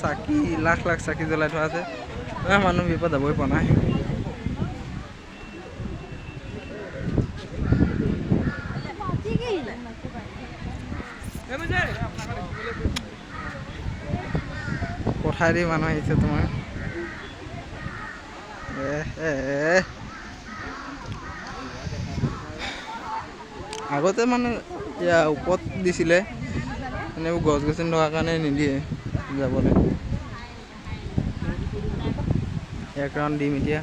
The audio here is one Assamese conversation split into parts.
চাকি লাখ লাখ চাকি জ্বলাই থোৱা আছে মানুহ বিপদ যাবই পৰা নাই পথাৰেদি মানুহ আহিছে তোমাৰ আগতে মানে ইয়াৰ ওপৰত দিছিলে মানে গছ গছনি থকাৰ কাৰণে নিদিয়ে যাবলৈ এক ৰাউণ্ড দিম এতিয়া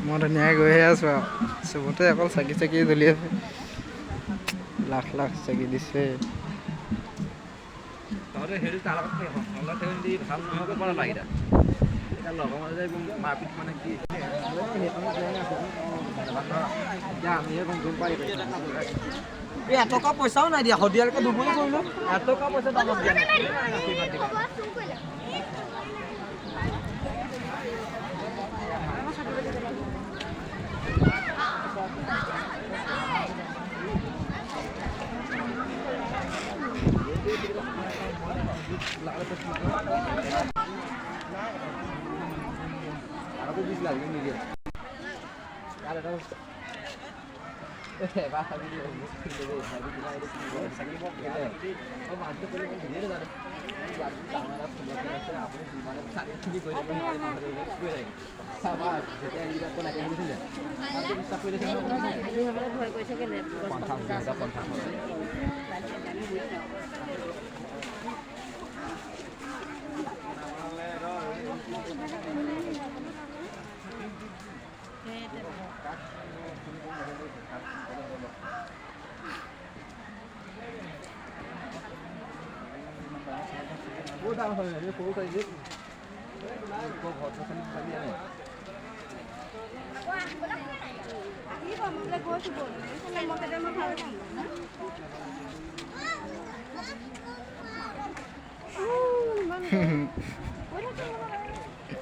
মই ধুনীয়াকৈ গৈহে আছোঁ আৰু চবতে অকল চাকি চাকি জ্বলি আছে লাখ লাখ চাকি দিছে এটকা পইচাও নাই দিয়া সদিয়ালৈকে দুবৰি কৰিলো এটকা পইচা দামত দিয়া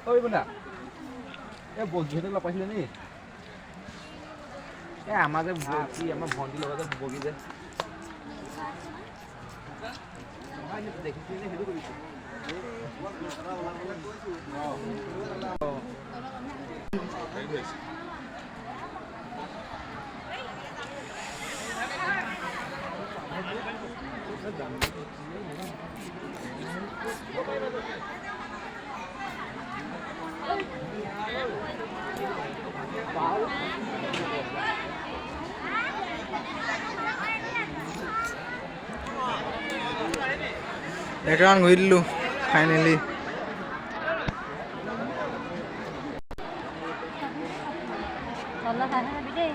ঐ বন্ধা এই বন্ধুহঁতে লগ পাইছিলে নি এই আমাৰ যে কি আমাৰ ভণ্টিৰ লগত যে বগী যে দেখিছিলে সেইটো কৰিছে এক ৰাউণ্ড ঘূৰি দিলোঁ ফাইনেলি তলত চাই চাবি দেই